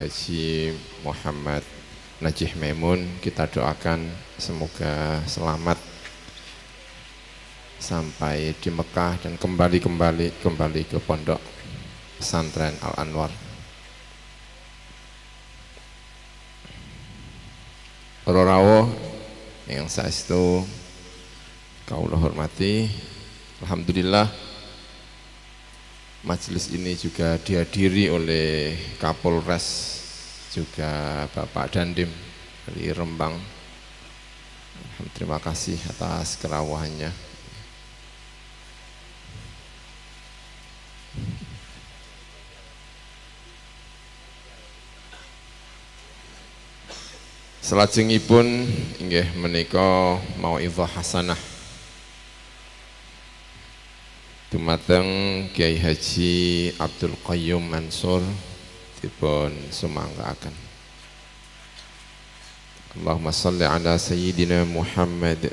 Haji Muhammad Najih Maimun, kita doakan semoga selamat sampai di Mekah dan kembali ke pondok pesantren Al Anwar. Para rawuh yang saestu kawula hormati, alhamdulillah majelis ini juga dihadiri oleh Kapolres juga Bapak Dandim dari Rembang. Terima kasih atas kerawuhannya. Salajengipun inggih menika mau'izah hasanah dumateng Kiai Haji Abdul Qayyum Mansur dipun sumangkaaken. Allahumma shalli ala sayyidina Muhammad.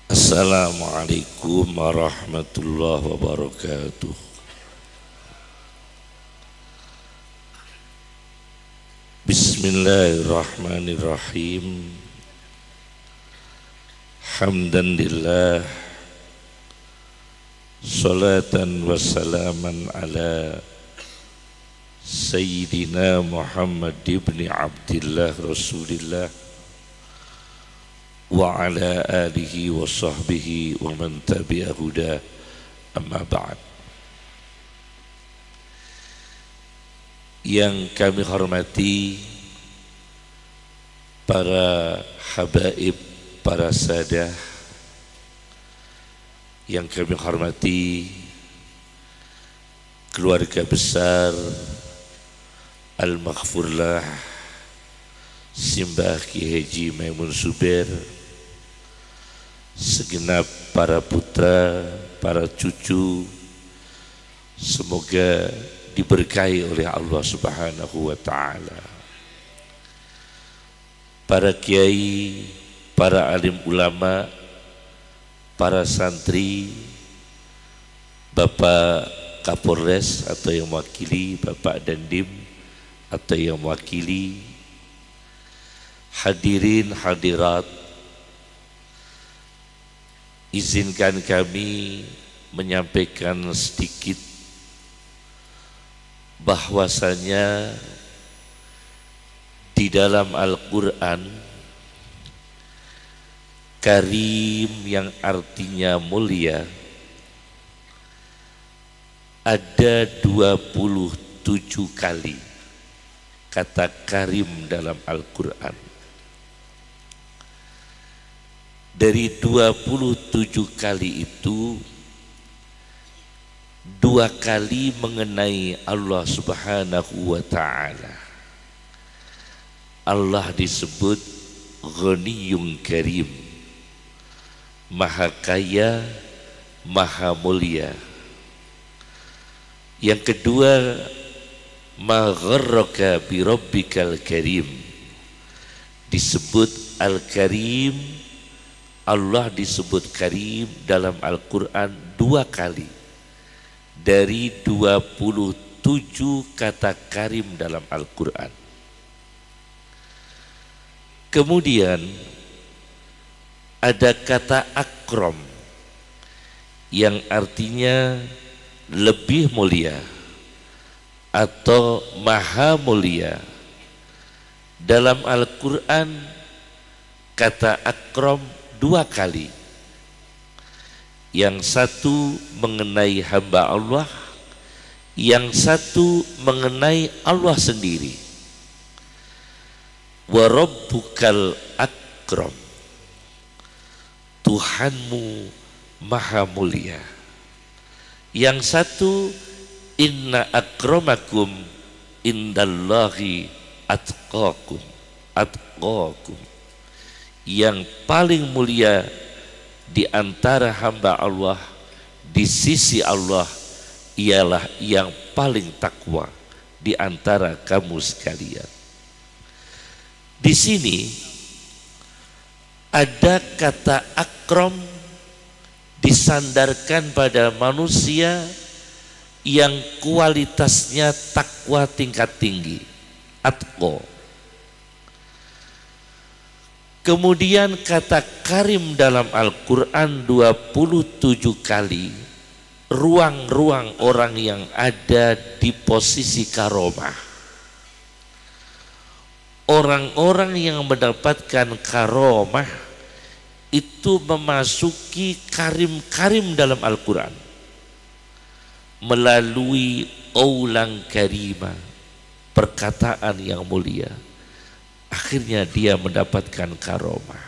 Assalamualaikum warahmatullahi wabarakatuh. Bismillahirrahmanirrahim. Hamdan lillah, salatan wassalaman ala Sayyidina Muhammad ibn Abdillah Rasulillah wa ala alihi wa sahbihi wa man tabi'a huda, amma ba'd. Yang kami hormati para habaib, para sadah, yang kami hormati keluarga besar Al-Maghfurlah Simbah Kiai Haji Maimun Zubair, segenap para putra, para cucu, semoga diberkahi oleh Allah Subhanahu wa ta'ala. Para kiai, para alim ulama, para santri, Bapak Kapolres atau yang mewakili, Bapak Dandim atau yang mewakili, hadirin hadirat, izinkan kami menyampaikan sedikit bahwasanya di dalam Al-Quran Karim yang artinya mulia ada 27 kali kata Karim dalam Al-Quran. Dari 27 kali itu 2 kali mengenai Allah Subhanahu wa ta'ala. Allah disebut Ghaniyun Karim, Maha Kaya, Maha Mulia. Yang kedua, Ma gharraka bi rabbikal karim, disebut Al-Karim. Allah disebut Karim dalam Al-Quran 2 kali dari 27 kata Karim dalam Al-Quran. Kemudian ada kata Akram yang artinya lebih mulia atau maha mulia. Dalam Al-Quran kata Akram 2 kali. Yang satu mengenai hamba Allah, yang satu mengenai Allah sendiri. Wa rabbukal akram, Tuhanmu maha mulia. Yang satu, inna akramakum indallahi atqakum, atqakum, yang paling mulia di antara hamba Allah di sisi Allah ialah yang paling takwa di antara kamu sekalian. Di sini ada kata akram disandarkan pada manusia yang kualitasnya takwa tingkat tinggi, atqo. Kemudian kata karim dalam Al-Quran 27 kali, ruang-ruang orang yang ada di posisi karomah. Orang-orang yang mendapatkan karomah itu memasuki karim-karim dalam Al-Quran melalui qaulan karima, perkataan yang mulia. Akhirnya dia mendapatkan karomah.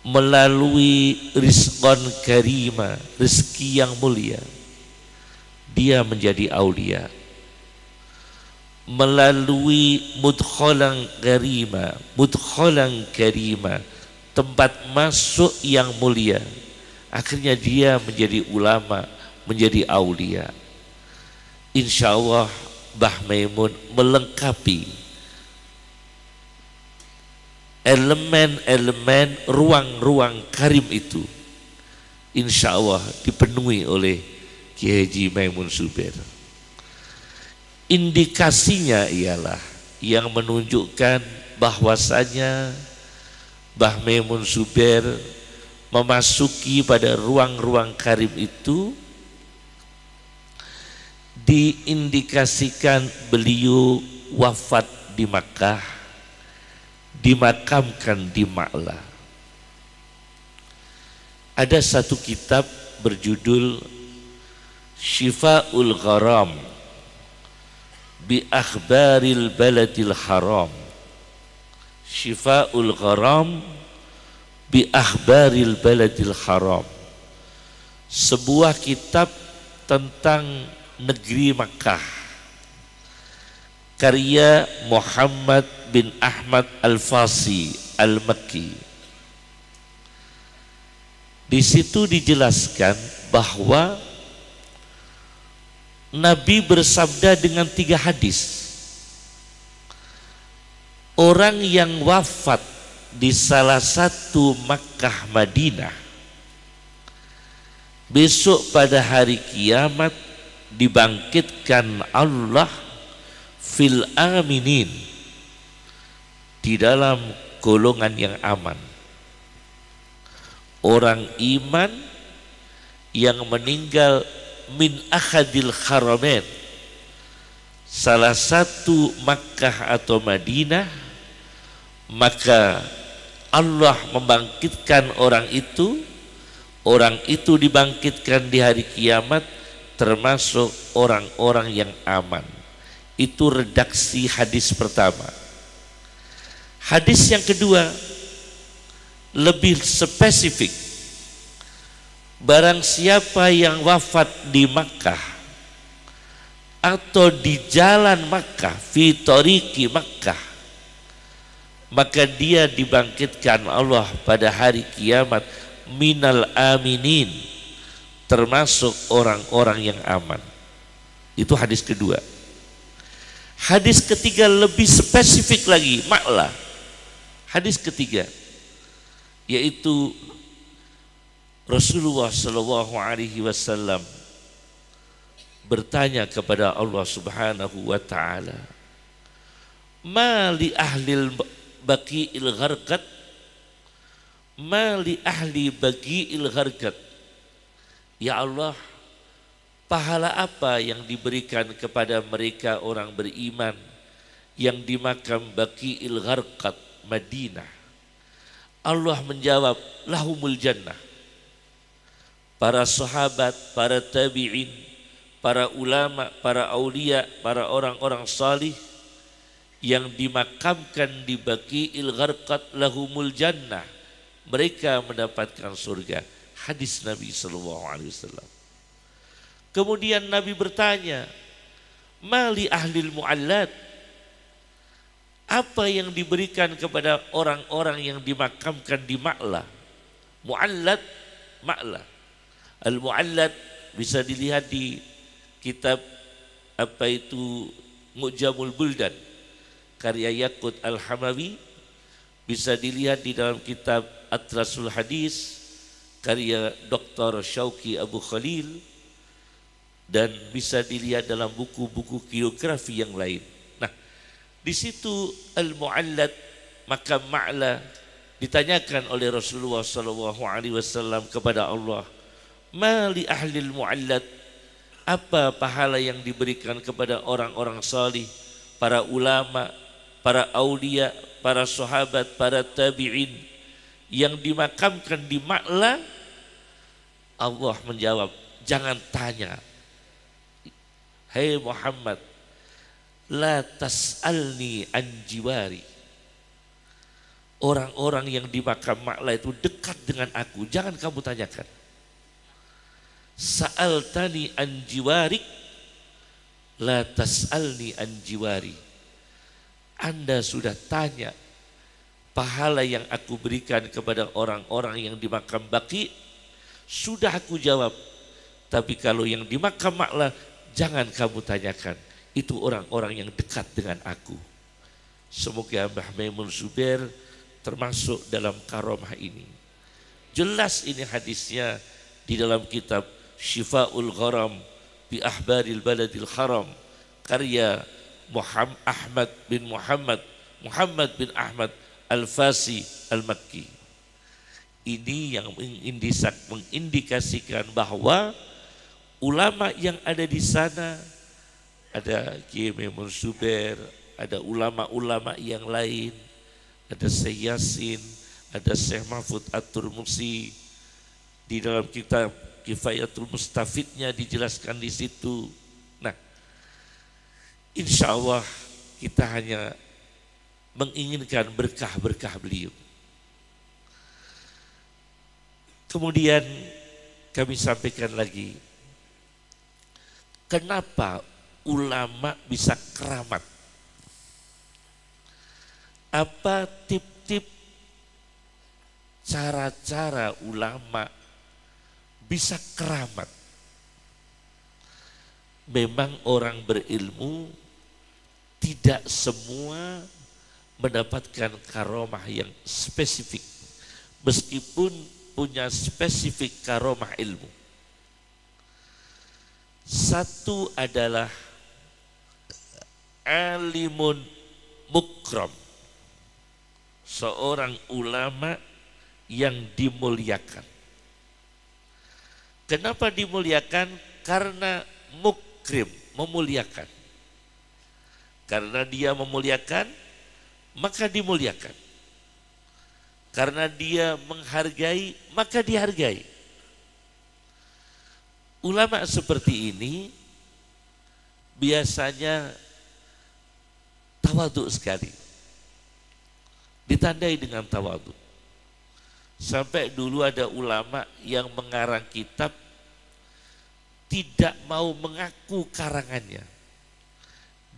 Melalui rizqan karima, rezeki yang mulia, dia menjadi aulia. Melalui mudkhalan karima, tempat masuk yang mulia, akhirnya dia menjadi ulama, menjadi aulia. Insya Allah Mbah Maimun melengkapi elemen-elemen ruang-ruang karim itu, insya Allah dipenuhi oleh Kiai Haji Maimun Zubair. Indikasinya ialah yang menunjukkan bahwasanya Mbah Maimun Zubair memasuki pada ruang-ruang karim itu diindikasikan beliau wafat di Makkah, dimakamkan di Ma'la. Ada satu kitab berjudul Syifa'ul Gharam bi Akhbaril Baladil Haram. Syifa'ul Gharam bi Akhbaril Baladil Haram. Sebuah kitab tentang negeri Makkah, karya Muhammad bin Ahmad Al-Fasi Al-Makki. Di situ dijelaskan bahwa Nabi bersabda dengan 3 hadis. Orang yang wafat di salah satu Makkah Madinah, besok pada hari kiamat dibangkitkan Allah fil aminin, di dalam golongan yang aman. Orang iman yang meninggal min akhadil haramain, salah satu Makkah atau Madinah, maka Allah membangkitkan orang itu dibangkitkan di hari kiamat, termasuk orang-orang yang aman. Itu redaksi hadis pertama. Hadis yang kedua lebih spesifik. Barang siapa yang wafat di Makkah atau di jalan Makkah, fi tariqi Makkah, maka dia dibangkitkan Allah pada hari kiamat minal aminin, termasuk orang-orang yang aman. Itu hadis kedua. Hadis ketiga lebih spesifik lagi, Ma'la. Hadis ketiga yaitu Rasulullah Shallallahu Alaihi Wasallam bertanya kepada Allah Subhanahu Wa Taala, "Ma li ahlil baqi'il gharqat, ma li ahli baqi'il gharqat." Ya Allah, pahala apa yang diberikan kepada mereka orang beriman yang di makam Baqi'il Gharqad Madinah? Allah menjawab, lahumul jannah. Para sahabat, para tabi'in, para ulama, para aulia, para orang-orang salih yang dimakamkan di Baqi'il Gharqad lahumul jannah, mereka mendapatkan surga. Hadis Nabi SAW. Kemudian Nabi bertanya, mali ahlil mu'allad, apa yang diberikan kepada orang-orang yang dimakamkan di Ma'la? Mu'allad, Ma'la. Al-mu'allad bisa dilihat di kitab apa itu Mu'jamul Buldan karya Yaqut Al-Hamawi, bisa dilihat di dalam kitab Atlasul Hadis karya Dr. Syauqi Abu Khalil, dan bisa dilihat dalam buku-buku geografi yang lain. Nah, di situ Al-Mu'allad, maka Ma'la ditanyakan oleh Rasulullah SAW kepada Allah, ma li ahlil mu'allad, apa pahala yang diberikan kepada orang-orang salih, para ulama, para aulia, para sahabat, para tabi'in yang dimakamkan di Ma'la? Allah menjawab, jangan tanya, hai Muhammad, la tas'alni an jiwari. Orang-orang yang di makam Ma'la itu dekat dengan aku, jangan kamu tanyakan. Sa'altani an jiwarik, la tas'alni an jiwari. Anda sudah tanya pahala yang aku berikan kepada orang-orang yang di makam Baqi, sudah aku jawab. Tapi kalau yang di makam Ma'la, jangan kamu tanyakan. Itu orang-orang yang dekat dengan aku. Semoga Mbah Maimun Zubair termasuk dalam karomah ini. Jelas ini hadisnya di dalam kitab Syifa'ul Gharam bi Ahbaril Baladil Haram karya Ahmad bin Muhammad bin Ahmad Al-Fasi Al-Makki. Ini yang mengindikasikan bahwa ulama yang ada di sana, ada Kiai Maimun Zubair, ada ulama-ulama yang lain, ada Syekh Yasin, ada Syekh Mahfud At-Turmusi. Di dalam kitab Kifayatul Mustafidnya dijelaskan di situ. Nah, insya Allah kita hanya menginginkan berkah-berkah beliau. Kemudian kami sampaikan lagi, kenapa ulama bisa keramat? Apa tip-tip cara-cara ulama bisa keramat? Memang orang berilmu tidak semua mendapatkan karomah yang spesifik, meskipun punya spesifik karomah ilmu. Satu adalah alimun mukram, seorang ulama yang dimuliakan. Kenapa dimuliakan? Karena mukrim, memuliakan. Karena dia memuliakan, maka dimuliakan. Karena dia menghargai, maka dihargai. Ulama seperti ini biasanya tawadhu sekali, ditandai dengan tawadhu. Sampai dulu ada ulama yang mengarang kitab tidak mau mengaku karangannya,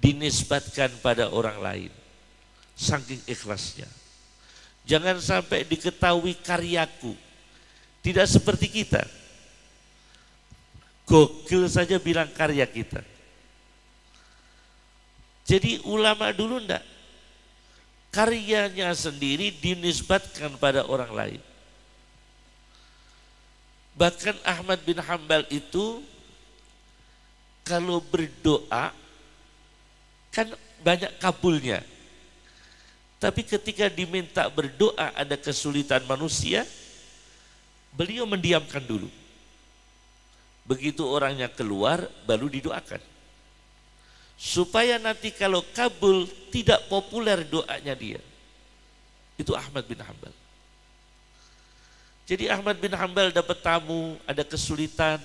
dinisbatkan pada orang lain, saking ikhlasnya. Jangan sampai diketahui karyaku. Tidak seperti kita, Google saja bilang karya kita. Jadi ulama dulu enggak, karyanya sendiri dinisbatkan pada orang lain. Bahkan Ahmad bin Hanbal itu kalau berdoa kan banyak kabulnya. Tapi ketika diminta berdoa ada kesulitan manusia, beliau mendiamkan dulu. Begitu orangnya keluar baru didoakan. Supaya nanti kalau kabul tidak populer doanya dia. Itu Ahmad bin Hanbal. Jadi Ahmad bin Hanbal dapat tamu, ada kesulitan,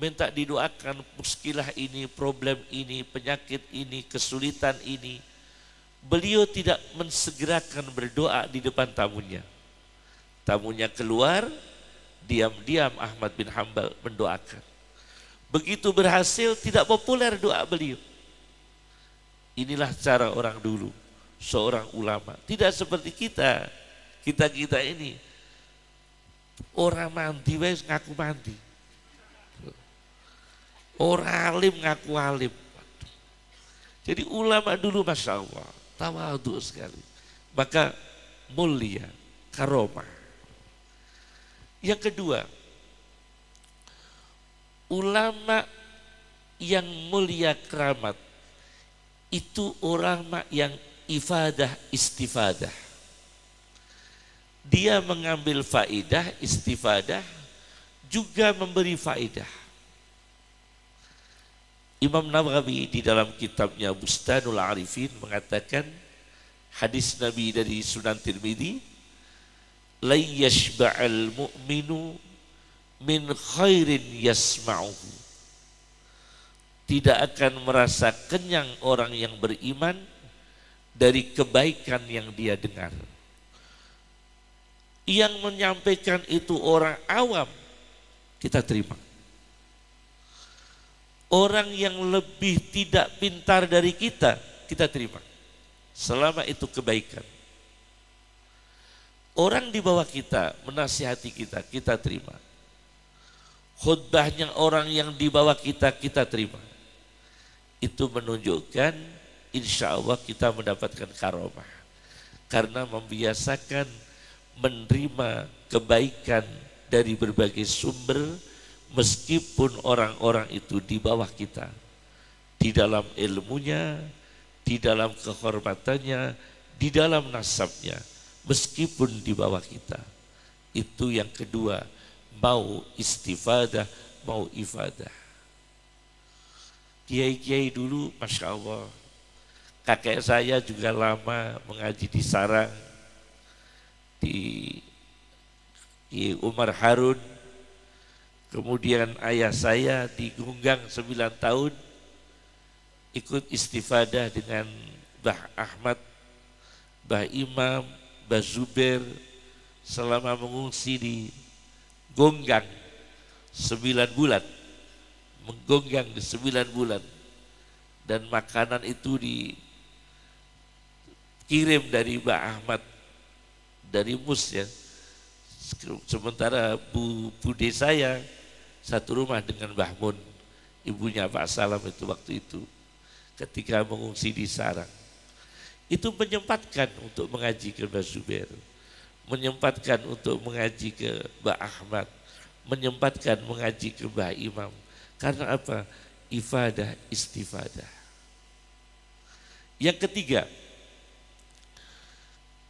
minta didoakan muskilah ini, problem ini, penyakit ini, kesulitan ini. Beliau tidak mensegerakan berdoa di depan tamunya. Tamunya keluar, diam-diam Ahmad bin Hanbal mendoakan. Begitu berhasil, tidak populer doa beliau. Inilah cara orang dulu, seorang ulama. Tidak seperti kita ini. Orang mandi wes ngaku mandi. Orang alim ngaku alim. Jadi ulama dulu Masya Allah, tawadhu sekali. Maka mulia, karomah. Yang kedua, ulama yang mulia keramat itu ulama yang ifadah istifadah. Dia mengambil faidah, istifadah, juga memberi faidah. Imam Nawawi di dalam kitabnya Bustanul Arifin mengatakan hadis Nabi dari Sunan Tirmidzi, la yashba'al mu'minu min khairin yasma'uhu. Tidak akan merasa kenyang orang yang beriman dari kebaikan yang dia dengar. Yang menyampaikan itu orang awam, kita terima. Orang yang lebih tidak pintar dari kita, kita terima. Selama itu kebaikan. Orang di bawah kita menasihati kita, kita terima. Khutbahnya orang yang di bawah kita, kita terima. Itu menunjukkan insya Allah kita mendapatkan karomah. Karena membiasakan menerima kebaikan dari berbagai sumber, meskipun orang-orang itu di bawah kita, di dalam ilmunya, di dalam kehormatannya, di dalam nasabnya, meskipun di bawah kita. Itu yang kedua, mau istifadah, mau ifadah. Kiai-kiai dulu Masya Allah, kakek saya juga lama mengaji di Sarang, di Umar Harun. Kemudian ayah saya di Gunggang 9 tahun ikut istifadah dengan Mbah Ahmad, Mbah Imam, Mbah Zubair selama mengungsi di Gonggang 9 bulan. Menggonggang di 9 bulan. Dan makanan itu dikirim dari Mbah Ahmad, dari Mus ya. Sementara bude saya satu rumah dengan Mbah Mun, ibunya Pak Salam itu waktu itu, ketika mengungsi di Sarang. Itu menyempatkan untuk mengaji ke Mbah Zubair, menyempatkan untuk mengaji ke Mbah Ahmad, menyempatkan mengaji ke Mbah Imam. Karena apa? Ifadah, istifadah. Yang ketiga,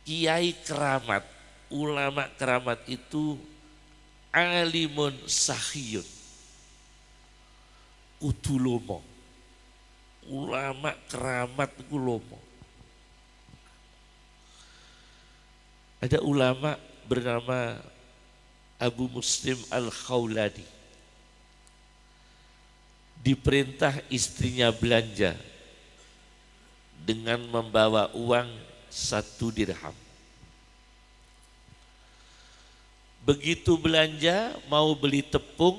kiai keramat, ulama keramat itu alimun sahiyun, kudu lomo. Ulama keramat itu lomo. Ada ulama bernama Abu Muslim Al-Khawlani, diperintah istrinya belanja dengan membawa uang 1 dirham. Begitu belanja mau beli tepung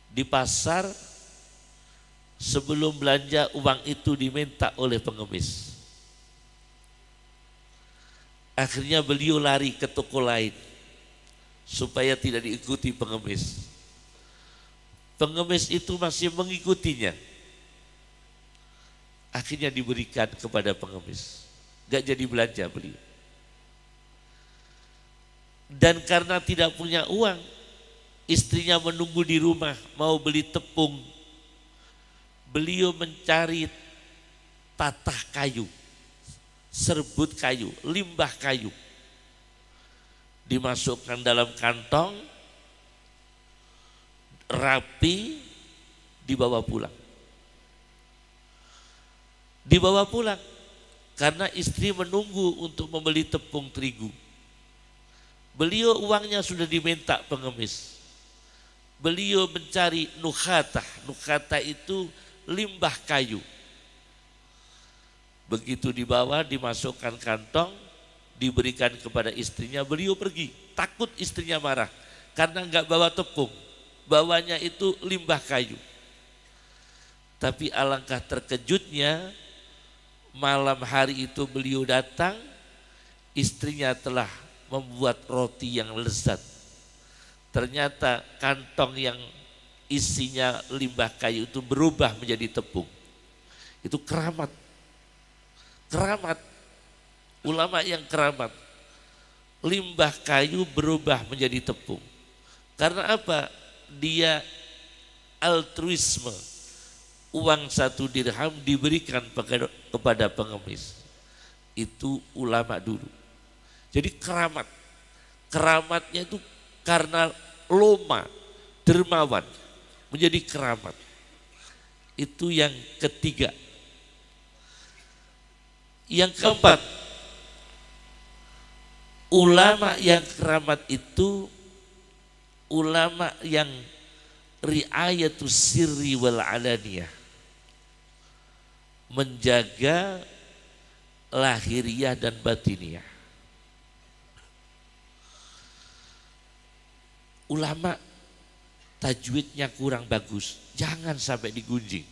di pasar, sebelum belanja uang itu diminta oleh pengemis. Akhirnya beliau lari ke toko lain supaya tidak diikuti pengemis. Pengemis itu masih mengikutinya. Akhirnya diberikan kepada pengemis. Gak jadi belanja beliau. Dan karena tidak punya uang, istrinya menunggu di rumah mau beli tepung. Beliau mencari tatah kayu, serbut kayu, limbah kayu. Dimasukkan dalam kantong, rapi, dibawa pulang. Dibawa pulang karena istri menunggu untuk membeli tepung terigu. Beliau uangnya sudah diminta pengemis. Beliau mencari nukhatah. Nukhatah itu limbah kayu. Begitu dibawa, dimasukkan kantong, diberikan kepada istrinya, beliau pergi. Takut istrinya marah karena enggak bawa tepung. Bawanya itu limbah kayu. Tapi alangkah terkejutnya, malam hari itu beliau datang, istrinya telah membuat roti yang lezat. Ternyata kantong yang isinya limbah kayu itu berubah menjadi tepung. Itu keramat. Keramat. Ulama yang keramat. Limbah kayu berubah menjadi tepung. Karena apa? Dia altruisme. Uang 1 dirham diberikan kepada pengemis. Itu ulama dulu. Jadi keramat. Keramatnya itu karena loma, dermawan, menjadi keramat. Itu yang ketiga. Yang keempat, ulama yang keramat itu ulama yang riayatus sirri wal alaniyah, menjaga lahiriah dan batiniah. Ulama tajwidnya kurang bagus, jangan sampai digunjing.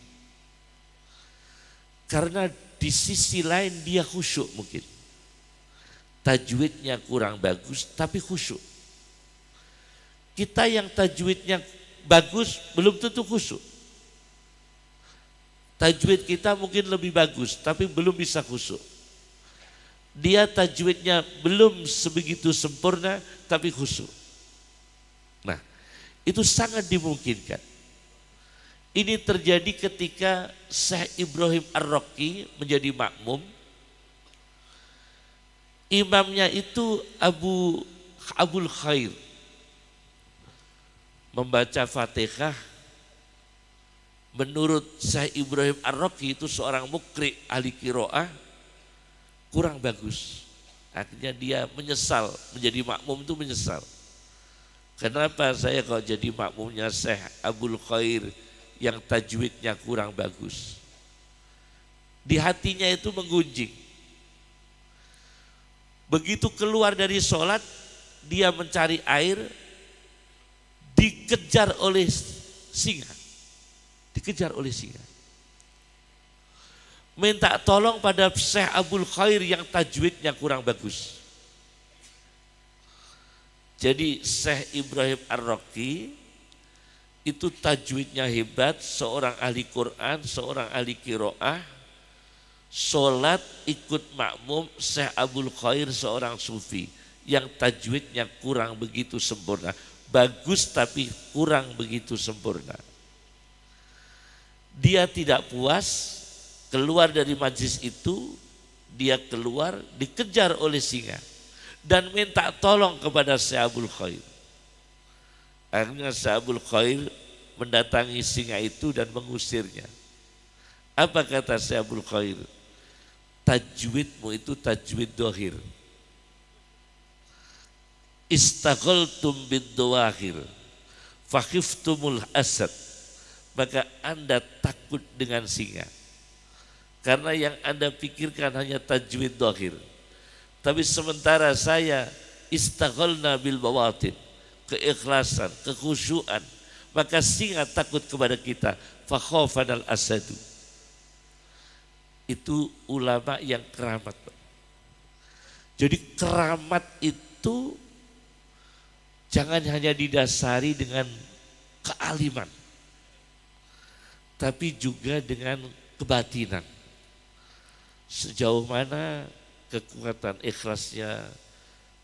Karena di sisi lain dia khusyuk mungkin. Tajwidnya kurang bagus tapi khusyuk. Kita yang tajwidnya bagus belum tentu khusyuk. Tajwid kita mungkin lebih bagus tapi belum bisa khusyuk. Dia tajwidnya belum sebegitu sempurna tapi khusyuk. Nah, itu sangat dimungkinkan. Ini terjadi ketika Syekh Ibrahim Ar-Raqi menjadi makmum. Imamnya itu Abul Khair. Membaca Fatihah. Menurut Syekh Ibrahim Ar-Raqi itu seorang mukri ahli qiraah kurang bagus. Akhirnya dia menyesal, menjadi makmum itu menyesal. Kenapa saya kok jadi makmumnya Syekh Abul Khair yang tajwidnya kurang bagus? Di hatinya itu menggunjing. Begitu keluar dari sholat, dia mencari air, dikejar oleh singa. Dikejar oleh singa. Minta tolong pada Syekh Abul Khair yang tajwidnya kurang bagus. Jadi Syekh Ibrahim Ar-Raqi itu tajwidnya hebat, seorang ahli Quran, seorang ahli qiraah. Sholat ikut makmum Syekh Abul Khair seorang sufi yang tajwidnya kurang begitu sempurna. Bagus tapi kurang begitu sempurna. Dia tidak puas, keluar dari majlis itu, dia keluar dikejar oleh singa. Dan minta tolong kepada Syekh Abul Khair. Akhirnya Syekh Abul Khair mendatangi singa itu dan mengusirnya. Apa kata Syekh Abul Khair? Tajwidmu itu tajwid dohir. Istaghaltum bid-dawahir fakhiftumul asad. Maka Anda takut dengan singa. Karena yang Anda pikirkan hanya tajwid dohir. Tapi sementara saya istaghalna bil bawatin, keikhlasan, kekhusyuan, maka singa takut kepada kita. Fakhafanal asadu. Itu ulama yang keramat. Jadi keramat itu jangan hanya didasari dengan kealiman, tapi juga dengan kebatinan. Sejauh mana kekuatan ikhlasnya,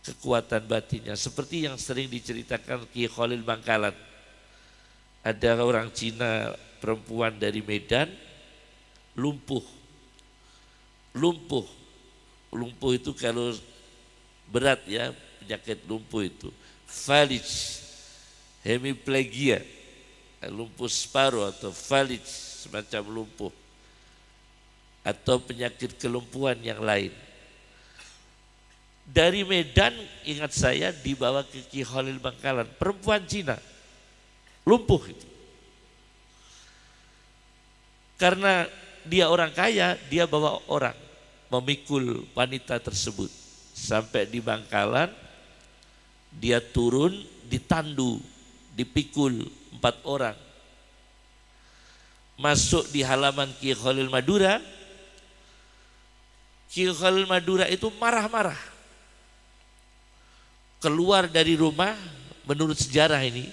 kekuatan batinnya. Seperti yang sering diceritakan Ki Khalil Bangkalan. Ada orang Cina perempuan dari Medan lumpuh. Lumpuh itu kalau berat ya, penyakit lumpuh itu. Falij, hemiplegia, lumpuh separuh atau falij, semacam lumpuh. Atau penyakit kelumpuhan yang lain. Dari Medan, ingat saya, dibawa ke Ki Khalil Bangkalan, perempuan Cina, lumpuh itu. Karena dia orang kaya, dia bawa orang, memikul wanita tersebut. Sampai di Bangkalan, dia turun, ditandu, dipikul 4 orang. Masuk di halaman Ki Khalil Madura, Ki Khalil Madura itu marah-marah. Keluar dari rumah, menurut sejarah ini,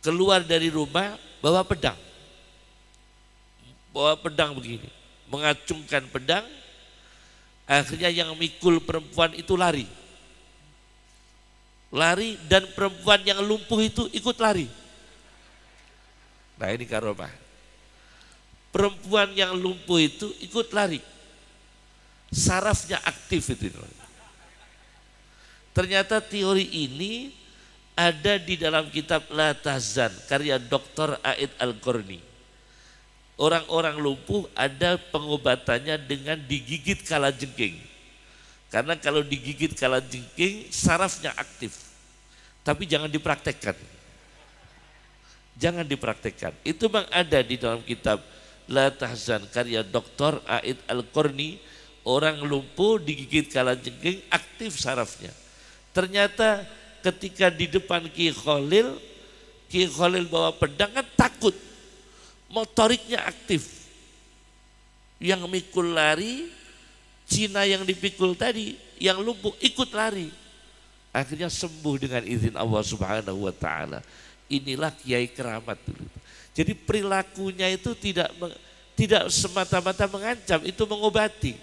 keluar dari rumah bawa pedang. Bawa pedang begini, mengacungkan pedang. Akhirnya yang mikul perempuan itu lari. Lari dan perempuan yang lumpuh itu ikut lari. Nah ini karomah. Perempuan yang lumpuh itu ikut lari. Sarafnya aktif itu. Ternyata teori ini ada di dalam kitab La Tahzan karya Dr. Aid Al-Qarni. Orang-orang lumpuh ada pengobatannya dengan digigit kalajengking. Karena kalau digigit kalajengking sarafnya aktif. Tapi jangan dipraktekkan. Jangan dipraktekkan. Itu memang ada di dalam kitab La Tahzan karya Dr. Aid Al-Qarni. Orang lumpuh digigit kalajengking aktif sarafnya. Ternyata ketika di depan Ki Khalil bawa pedang kan takut. Motoriknya aktif. Yang mikul lari, Cina yang dipikul tadi, yang lumpuh ikut lari. Akhirnya sembuh dengan izin Allah Subhanahu wa taala. Inilah kiai keramat dulu. Jadi perilakunya itu tidak semata-mata mengancam, itu mengobati.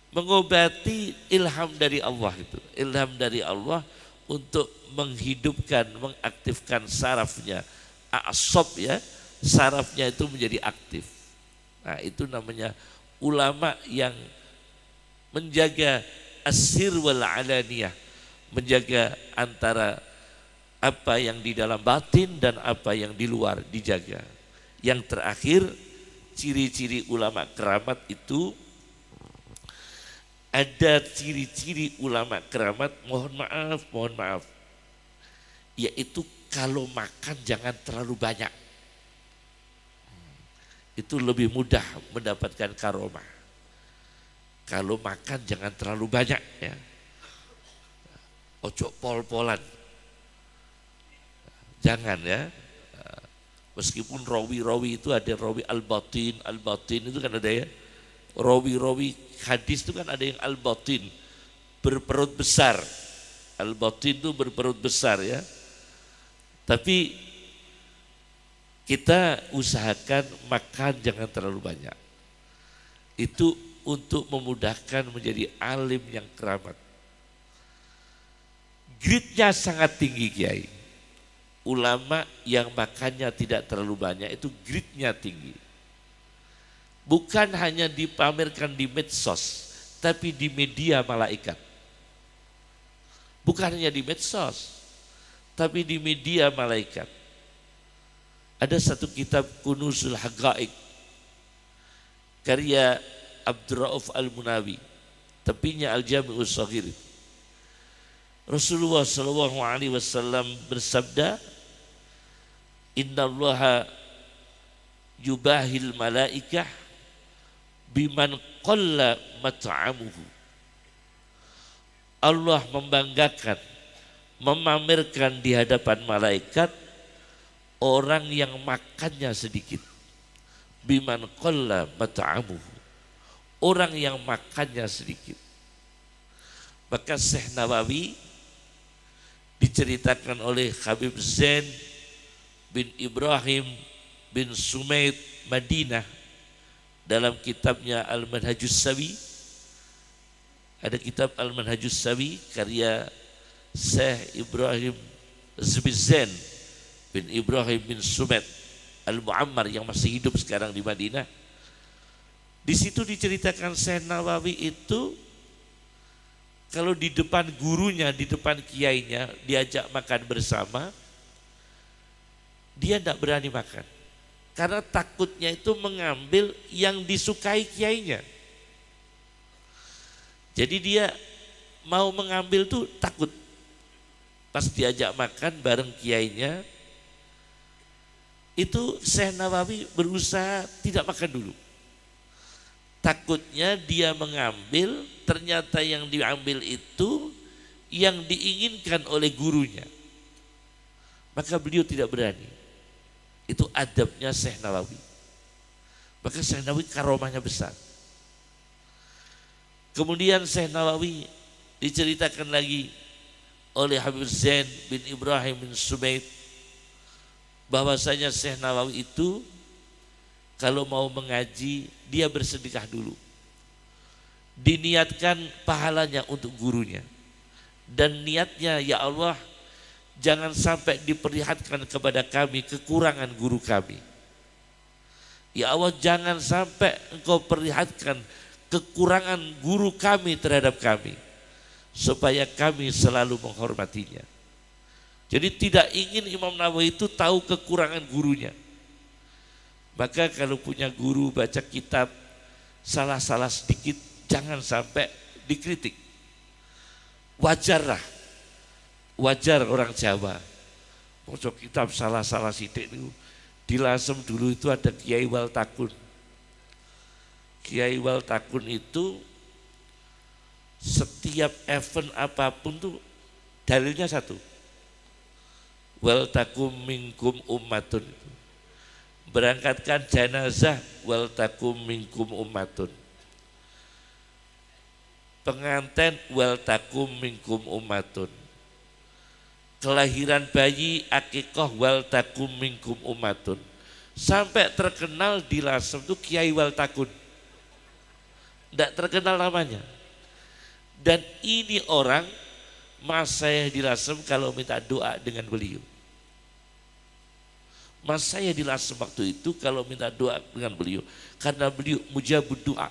Mengobati ilham dari Allah itu. Ilham dari Allah untuk menghidupkan, mengaktifkan sarafnya. A'sab ya. Sarafnya itu menjadi aktif. Nah itu namanya ulama yang menjaga asir wal alaniyah, menjaga antara apa yang di dalam batin dan apa yang di luar dijaga. Yang terakhir ciri-ciri ulama keramat itu ada ciri-ciri ulama keramat, mohon maaf, yaitu kalau makan jangan terlalu banyak. Itu lebih mudah mendapatkan karomah. Kalau makan jangan terlalu banyak ya. Ojo pol-polan. Jangan ya. Meskipun rawi-rawi itu ada rawi al-batin itu kan ada ya. Rawi-rawi hadis itu kan ada yang al-batin, berperut besar. Al-batin itu berperut besar ya. Tapi kita usahakan makan jangan terlalu banyak. Itu untuk memudahkan menjadi alim yang keramat. Gridnya sangat tinggi Kiai. Ulama yang makannya tidak terlalu banyak itu gridnya tinggi. Bukan hanya dipamerkan di medsos, tapi di media malaikat. Bukan hanya di medsos, tapi di media malaikat. Ada satu kitab Kunuzul Haqaiq karya Abdurrauf Al-Munawi, tepinya Al-Jami'us Shaghir. Rasulullah SAW bersabda, Innallaha yubahil malaikah biman qalla mat'amuhu. Allah membanggakan, memamerkan di hadapan malaikat orang yang makannya sedikit. Biman qalla mat'amuhu. Orang yang makannya sedikit. Maka Syekh Nawawi diceritakan oleh Habib Zain bin Ibrahim bin Sumaid Madinah dalam kitabnya Al-Manhajus Sawi. Ada kitab Al-Manhajus Sawi karya Syekh Ibrahim Zain bin Ibrahim bin Sumaid Al-Mu'ammar yang masih hidup sekarang di Madinah. Di situ diceritakan Syekh Nawawi itu kalau di depan gurunya, di depan kiainya diajak makan bersama, dia tidak berani makan. Karena takutnya itu mengambil yang disukai kiainya. Jadi dia mau mengambil tuh takut. Pas diajak makan bareng kiainya, itu Syekh Nawawi berusaha tidak makan dulu. Takutnya dia mengambil, ternyata yang diambil itu yang diinginkan oleh gurunya. Maka beliau tidak berani. Itu adabnya Syekh Nawawi. Maka Syekh Nawawi karomahnya besar. Kemudian Syekh Nawawi diceritakan lagi oleh Habib Zain bin Ibrahim bin Sumaid bahwasanya Syekh Nawawi itu kalau mau mengaji dia bersedekah dulu, diniatkan pahalanya untuk gurunya, dan niatnya, ya Allah jangan sampai diperlihatkan kepada kami kekurangan guru kami, ya Allah jangan sampai engkau perlihatkan kekurangan guru kami terhadap kami, supaya kami selalu menghormatinya. Jadi tidak ingin Imam Nawawi itu tahu kekurangan gurunya. Maka kalau punya guru baca kitab salah-salah sedikit, jangan sampai dikritik. Wajarlah, wajar orang Jawa. Baca kitab salah-salah sidik itu. Di Lasem dulu itu ada Kiai Waltakun. Kiai Waltakun itu setiap event apapun tuh dalilnya satu. Wal takum minkum ummatun, berangkatkan jenazah wal takum minkum ummatun, pengantin wal takum minkum ummatun, kelahiran bayi akikah wal takum minkum ummatun, sampai terkenal di Lasem itu Kiai Waltakun, tidak terkenal namanya. Dan ini orang mas saya di Lasem kalau minta doa dengan beliau. Mas saya di Lasem waktu itu kalau minta doa dengan beliau, karena beliau mujabud doa,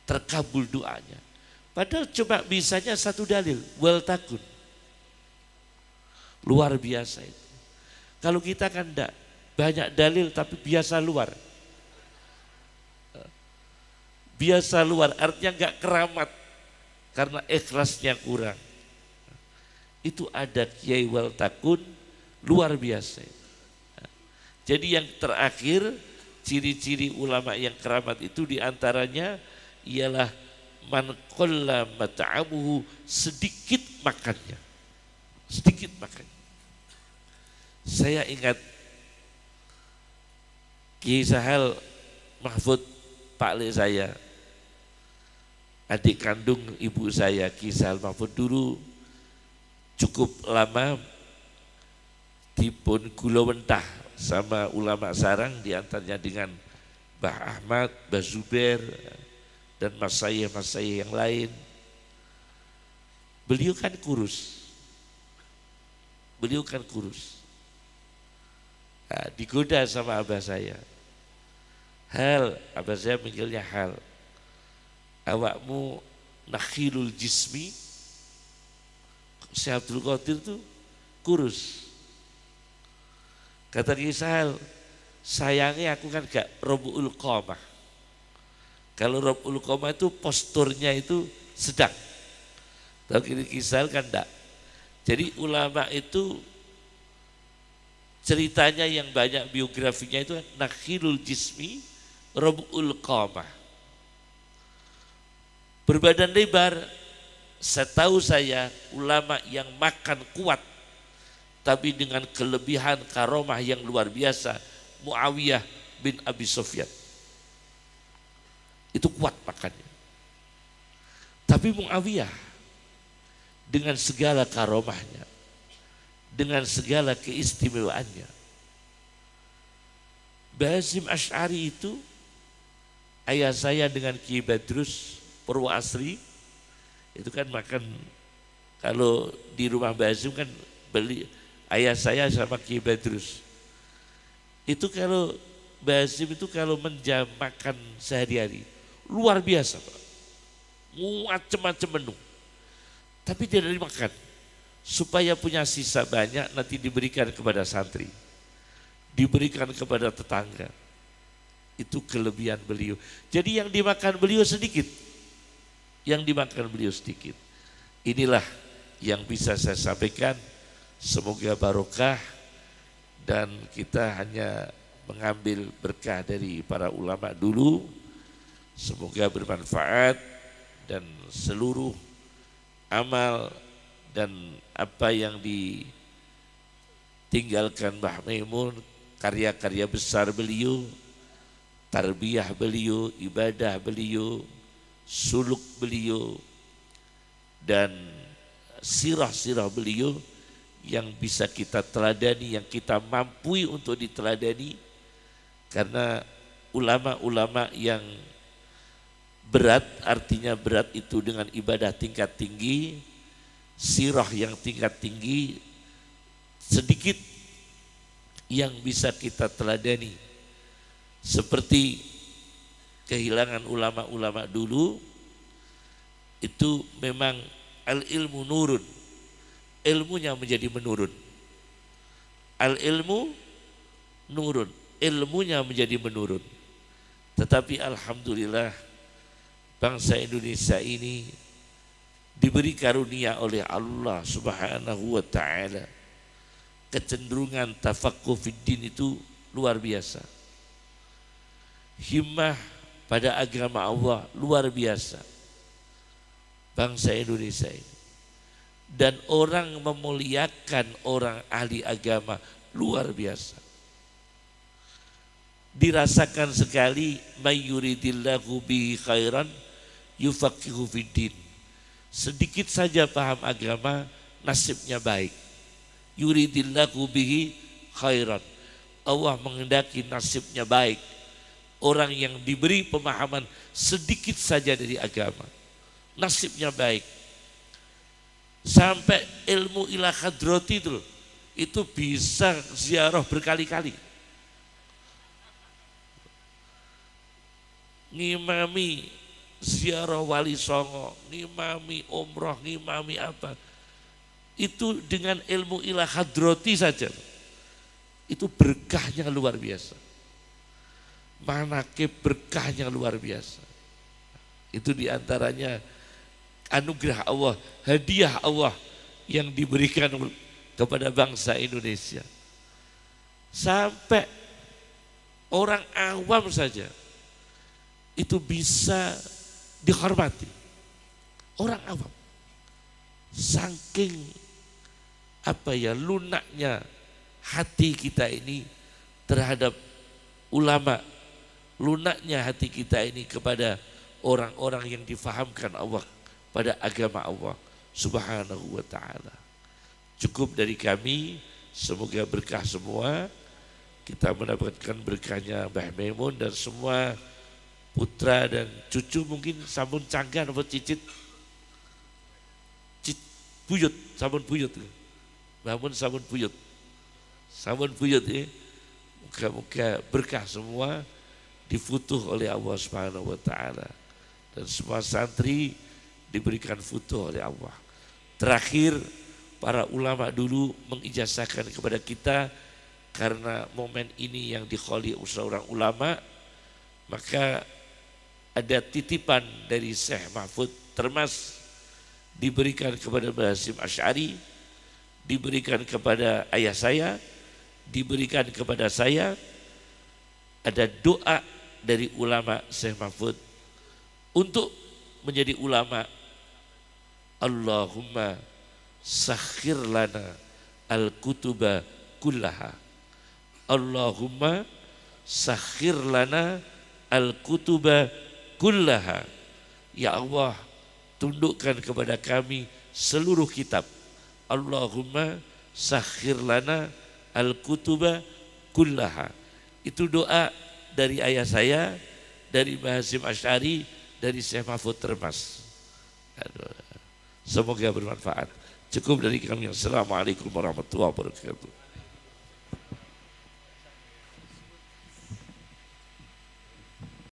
terkabul doanya. Padahal cuma bisanya satu dalil, wal takun. Luar biasa itu. Kalau kita kan enggak, banyak dalil tapi biasa luar. Biasa luar artinya enggak keramat, karena ikhlasnya kurang. Itu ada Kiai Waltakun luar biasa. Jadi yang terakhir, ciri-ciri ulama yang keramat itu diantaranya ialah man qalla mat'amuhu, sedikit makannya. Sedikit makannya. Saya ingat Kiai Sahal Mahfud, Pak Le saya, adik kandung ibu saya, Kiai Sahal Mahfud dulu cukup lama dipun gula mentah sama ulama sarang, diantaranya dengan Mbah Ahmad, Mbah Zubair, dan masayih-masayih yang lain. Beliau kan kurus. Nah, digoda sama abah saya. Hal, abah saya panggilnya Hal. Awakmu nakhilul jismi, Syekh Abdul Qadir tuh kurus. Kata Kiai Sahal, sayangnya aku kan gak Robul Qomah. Kalau Robul Qomah itu posturnya itu sedang. Tapi Kiai Sahal kan enggak. Jadi ulama itu ceritanya yang banyak biografinya itu nakhilul jismi, Robul Qomah. Berbadan lebar, setahu saya ulama yang makan kuat tapi dengan kelebihan karomah yang luar biasa, Muawiyah bin Abi Sufyan. Itu kuat makannya. Tapi Muawiyah dengan segala karomahnya, dengan segala keistimewaannya, Bazim Asy'ari itu, ayah saya dengan Ki Badrus Purwoasri, itu kan makan, kalau di rumah Bazim kan beli, ayah saya sama Ki Badrus. Itu kalau Bazim itu kalau menjam makan sehari-hari, luar biasa Pak. Macam-macam menu. Tapi tidak dimakan. Supaya punya sisa banyak nanti diberikan kepada santri. Diberikan kepada tetangga. Itu kelebihan beliau. Jadi yang dimakan beliau sedikit. Yang dimakan beliau sedikit. Inilah yang bisa saya sampaikan. Semoga barokah dan kita hanya mengambil berkah dari para ulama dulu. Semoga bermanfaat dan seluruh amal dan apa yang ditinggalkan Mbah Maimun, karya-karya besar beliau, tarbiyah beliau, ibadah beliau, suluk beliau, dan sirah-sirah beliau yang bisa kita teladani, yang kita mampu untuk diteladani. Karena ulama-ulama yang berat, artinya berat itu dengan ibadah tingkat tinggi, sirah yang tingkat tinggi, sedikit yang bisa kita teladani. Seperti kehilangan ulama-ulama dulu, itu memang al-ilmu nurun, ilmunya menjadi menurun. Al-ilmu nurun, ilmunya menjadi menurun. Tetapi alhamdulillah bangsa Indonesia ini diberi karunia oleh Allah Subhanahu wa taala. Kecenderungan tafaqquh fiddin itu luar biasa. Himmah pada agama Allah luar biasa. Bangsa Indonesia ini. Dan orang memuliakan orang ahli agama luar biasa. Dirasakan sekali, may yuridillahu bihi khairan yufaqihu fiddin. Sedikit saja paham agama, nasibnya baik. Yuridillahu bihi khairan. Allah menghendaki nasibnya baik. Orang yang diberi pemahaman sedikit saja dari agama, nasibnya baik. Sampai ilmu ila hadrati itu bisa ziarah berkali-kali. Ngimami ziarah wali songo, ngimami umroh, ngimami apa. Itu dengan ilmu ila hadrati saja. Itu berkahnya luar biasa. Manakib berkahnya luar biasa. Itu diantaranya anugerah Allah, hadiah Allah yang diberikan kepada bangsa Indonesia. Sampai orang awam saja itu bisa dihormati. Orang awam. Saking lunaknya hati kita ini terhadap ulama, lunaknya hati kita ini kepada orang-orang yang difahamkan Allah pada agama Allah Subhanahu wa taala. Cukup dari kami, semoga berkah semua. Kita mendapatkan berkahnya Mbah Maimun dan semua putra dan cucu, mungkin sampun canggan atau cicit buyut, sampun buyut. Mbah Mun sampun buyut. Sampun buyut ya. Moga-moga berkah semua, difutuh oleh Allah Subhanahu wa taala. Dan semua santri diberikan futuh oleh Allah. Terakhir, para ulama dulu mengijazahkan kepada kita, karena momen ini yang dikholi seorang ulama, maka ada titipan dari Syekh Mahfud Termas diberikan kepada Mbah Hasyim Asy'ari, diberikan kepada ayah saya, diberikan kepada saya. Ada doa dari ulama Syekh Mahfud untuk menjadi ulama. Allahumma sakhir lana al-kutuba kullaha. Allahumma sakhir lana al-kutuba kullaha. Ya Allah, tundukkan kepada kami seluruh kitab. Allahumma sakhir lana al-kutuba kullaha. Itu doa dari ayah saya, dari Mbah Hasyim Asy'ari, dari Syekh Mahfud Termas. Semoga bermanfaat. Cukup dari kami. Assalamualaikum warahmatullahi wabarakatuh.